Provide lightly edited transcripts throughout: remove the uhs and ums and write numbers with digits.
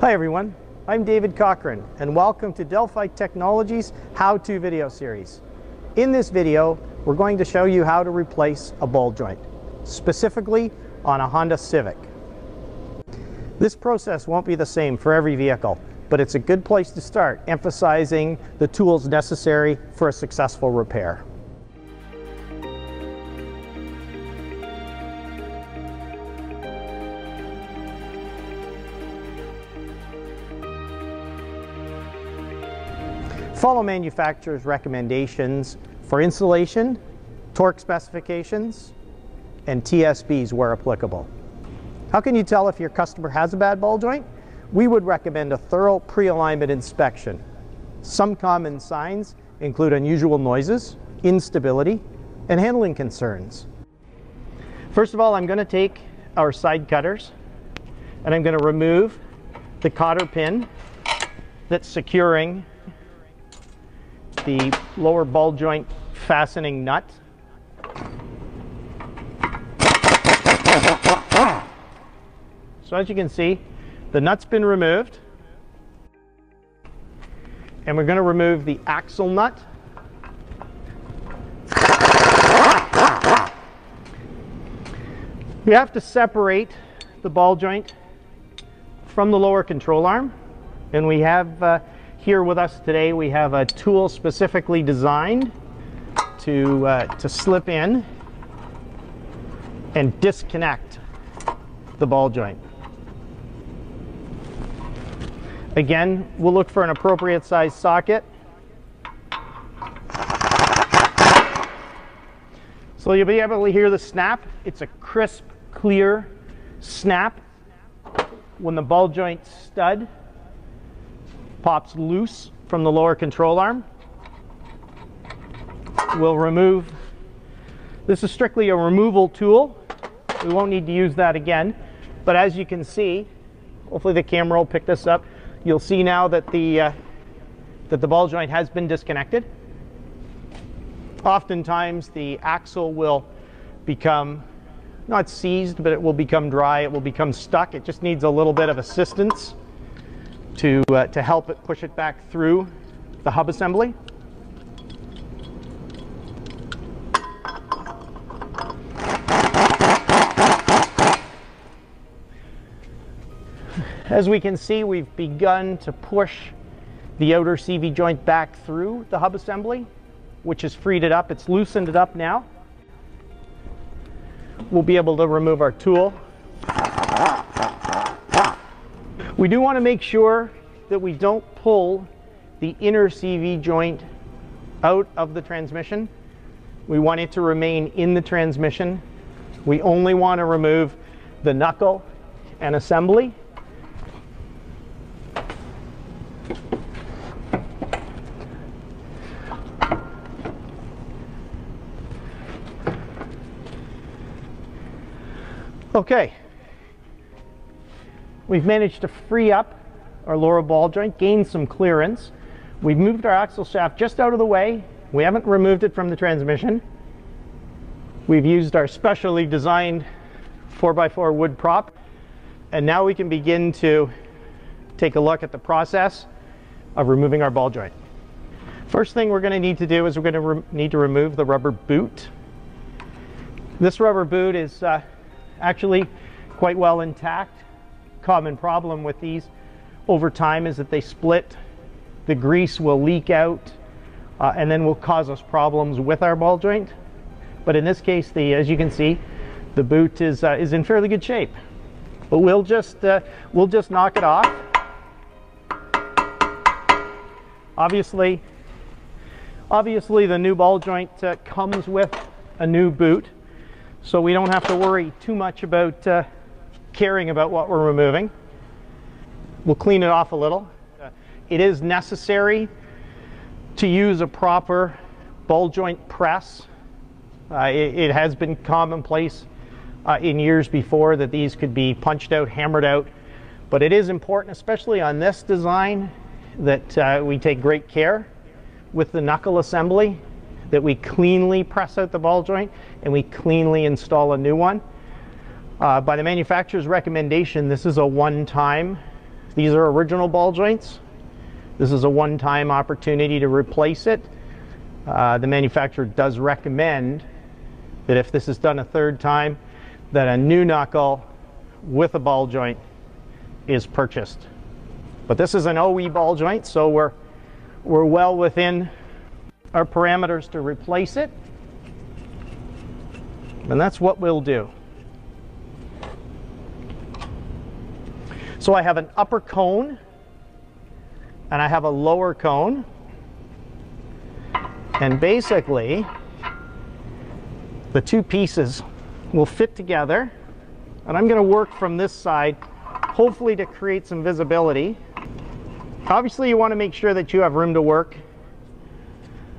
Hi everyone, I'm David Cochran and welcome to Delphi Technologies How-To video series. In this video, we're going to show you how to replace a ball joint, specifically on a Honda Civic. This process won't be the same for every vehicle, but it's a good place to start, emphasizing the tools necessary for a successful repair. Follow manufacturer's recommendations for installation, torque specifications, and TSBs where applicable. How can you tell if your customer has a bad ball joint? We would recommend a thorough pre-alignment inspection. Some common signs include unusual noises, instability, and handling concerns. First of all, I'm going to take our side cutters and I'm going to remove the cotter pin that's securing the lower ball joint fastening nut. So as you can see, the nut's been removed, and we're going to remove the axle nut. We have to separate the ball joint from the lower control arm, and we have here with us today, we have a tool specifically designed to slip in and disconnect the ball joint. Again, we'll look for an appropriate size socket. So you'll be able to hear the snap. It's a crisp, clear snap when the ball joint stud pops loose from the lower control arm. We'll remove, this is strictly a removal tool. We won't need to use that again, but as you can see, hopefully the camera will pick this up, you'll see now that the ball joint has been disconnected. Oftentimes the axle will become, not seized, but it will become dry, it will become stuck. It just needs a little bit of assistance to help it push it back through the hub assembly. As we can see, we've begun to push the outer CV joint back through the hub assembly, which has freed it up. It's loosened it up now. We'll be able to remove our tool. We do want to make sure that we don't pull the inner CV joint out of the transmission. We want it to remain in the transmission. We only want to remove the knuckle and assembly. Okay. We've managed to free up our lower ball joint, gain some clearance. We've moved our axle shaft just out of the way. We haven't removed it from the transmission. We've used our specially designed 4x4 wood prop. And now we can begin to take a look at the process of removing our ball joint. First thing we're going to need to do is we're going to need to remove the rubber boot. This rubber boot is actually quite well intact. Common problem with these over time is that they split, the grease will leak out, and then will cause us problems with our ball joint. But in this case, as you can see, the boot is in fairly good shape. But we'll just knock it off. Obviously the new ball joint comes with a new boot, so we don't have to worry too much about caring about what we're removing. We'll clean it off a little. It is necessary to use a proper ball joint press. It has been commonplace in years before that these could be punched out, hammered out, but it is important, especially on this design, that we take great care with the knuckle assembly, that we cleanly press out the ball joint and we cleanly install a new one. By the manufacturer's recommendation, this is a one-time If these are original ball joints, this is a one-time opportunity to replace it. The manufacturer does recommend that if this is done a third time, that a new knuckle with a ball joint is purchased. But this is an OE ball joint, so we're well within our parameters to replace it. And that's what we'll do. So I have an upper cone and I have a lower cone. And basically, the two pieces will fit together. And I'm going to work from this side, hopefully to create some visibility. Obviously, you want to make sure that you have room to work.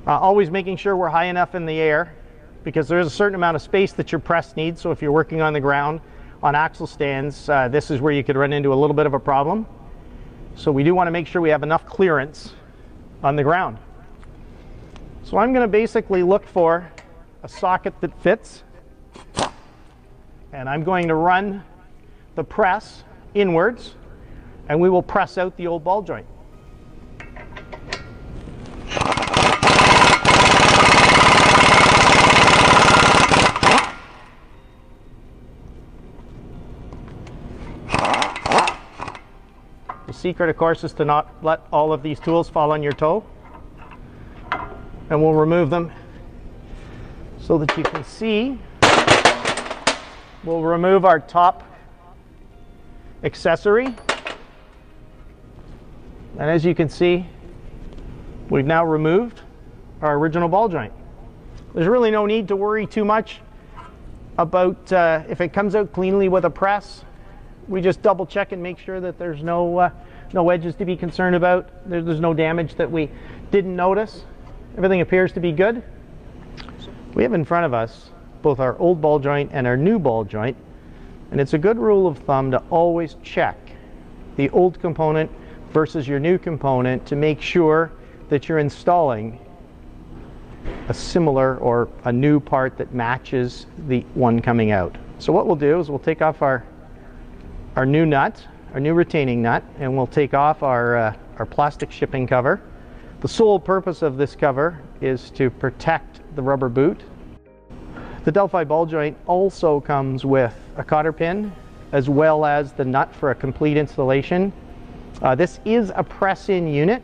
Always making sure we're high enough in the air, because there's a certain amount of space that your press needs. So if you're working on the ground on axle stands, this is where you could run into a little bit of a problem. So we do want to make sure we have enough clearance on the ground. So I'm going to basically look for a socket that fits, and I'm going to run the press inwards, and we will press out the old ball joint. The secret, of course, is to not let all of these tools fall on your toe. And we'll remove them so that you can see. We'll remove our top accessory. And as you can see, we've now removed our original ball joint. There's really no need to worry too much about if it comes out cleanly with a press. We just double check and make sure that there's no edges to be concerned about. There's no damage that we didn't notice. Everything appears to be good. We have in front of us both our old ball joint and our new ball joint, and it's a good rule of thumb to always check the old component versus your new component to make sure that you're installing a similar or a new part that matches the one coming out. So what we'll do is we'll take off our new nut, our new retaining nut, and we'll take off our plastic shipping cover. The sole purpose of this cover is to protect the rubber boot. The Delphi ball joint also comes with a cotter pin as well as the nut for a complete installation. This is a press-in unit,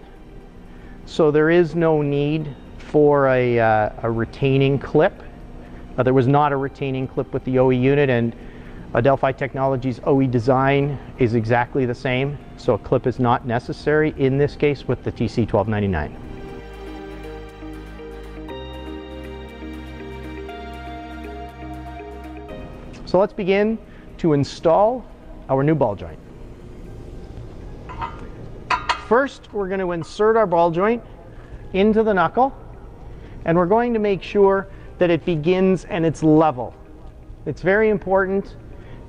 so there is no need for a retaining clip. There was not a retaining clip with the OE unit, and Delphi Technologies OE design is exactly the same, so a clip is not necessary in this case with the TC1299. So let's begin to install our new ball joint. First, we're going to insert our ball joint into the knuckle, and we're going to make sure that it begins and it's level. It's very important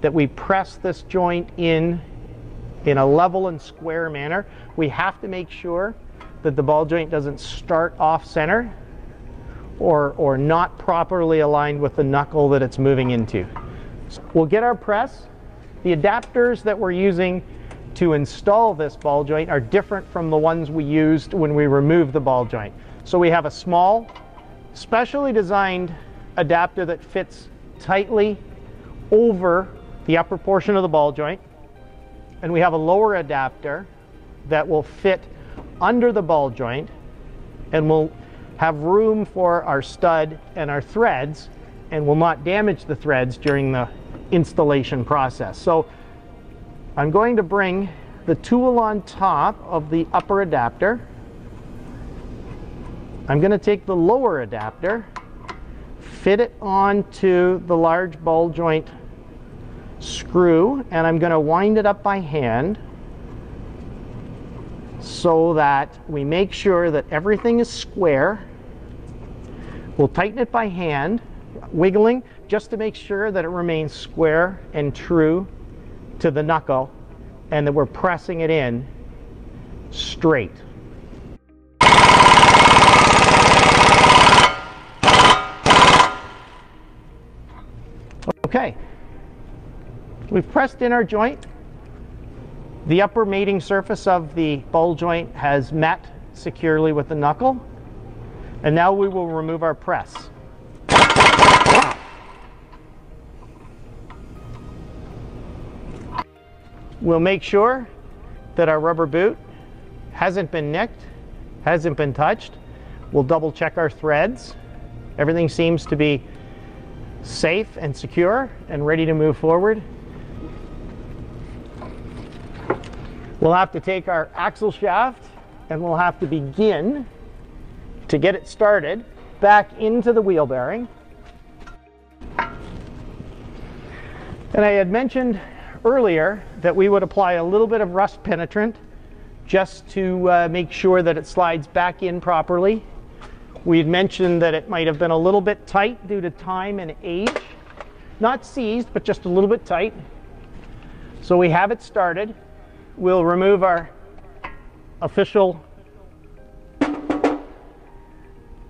that we press this joint in a level and square manner. We have to make sure that the ball joint doesn't start off center or not properly aligned with the knuckle that it's moving into. So we'll get our press. The adapters that we're using to install this ball joint are different from the ones we used when we removed the ball joint. So we have a small, specially designed adapter that fits tightly over the upper portion of the ball joint, and we have a lower adapter that will fit under the ball joint and will have room for our stud and our threads and will not damage the threads during the installation process. So I'm going to bring the tool on top of the upper adapter. I'm going to take the lower adapter, fit it onto the large ball joint screw, and I'm going to wind it up by hand so that we make sure that everything is square. We'll tighten it by hand, wiggling, just to make sure that it remains square and true to the knuckle, and that we're pressing it in straight. Okay, we've pressed in our joint. The upper mating surface of the ball joint has met securely with the knuckle, and now we will remove our press. We'll make sure that our rubber boot hasn't been nicked, hasn't been touched. We'll double check our threads. Everything seems to be safe and secure and ready to move forward. We'll have to take our axle shaft and we'll have to begin to get it started back into the wheel bearing. And I had mentioned earlier that we would apply a little bit of rust penetrant just to make sure that it slides back in properly. We had mentioned that it might have been a little bit tight due to time and age. Not seized, but just a little bit tight. So we have it started. We'll remove our official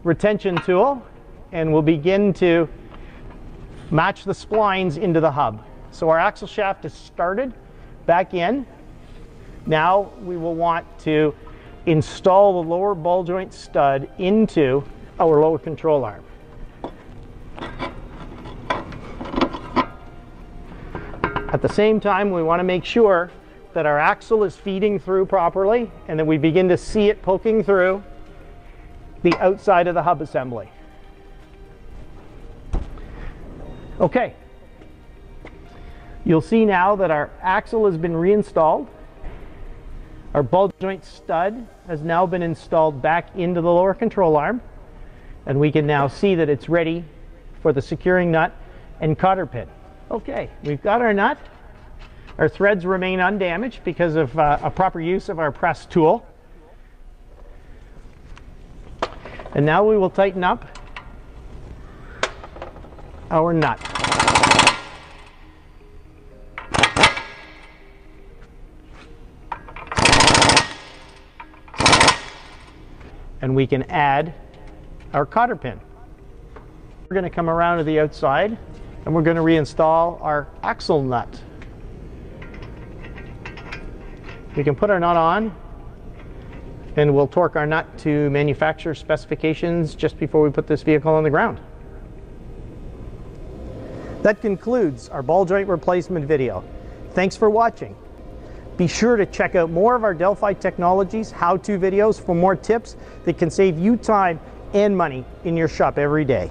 retention tool and we'll begin to match the splines into the hub. So our axle shaft is started back in. Now we will want to install the lower ball joint stud into our lower control arm. At the same time, we want to make sure that our axle is feeding through properly and that we begin to see it poking through the outside of the hub assembly. Okay. You'll see now that our axle has been reinstalled. Our ball joint stud has now been installed back into the lower control arm, and we can now see that it's ready for the securing nut and cotter pin. Okay, we've got our nut. Our threads remain undamaged because of a proper use of our press tool. And now we will tighten up our nut. And we can add our cotter pin. We're going to come around to the outside and we're going to reinstall our axle nut. We can put our nut on and we'll torque our nut to manufacturer specifications just before we put this vehicle on the ground. That concludes our ball joint replacement video. Thanks for watching. Be sure to check out more of our Delphi Technologies how-to videos for more tips that can save you time and money in your shop every day.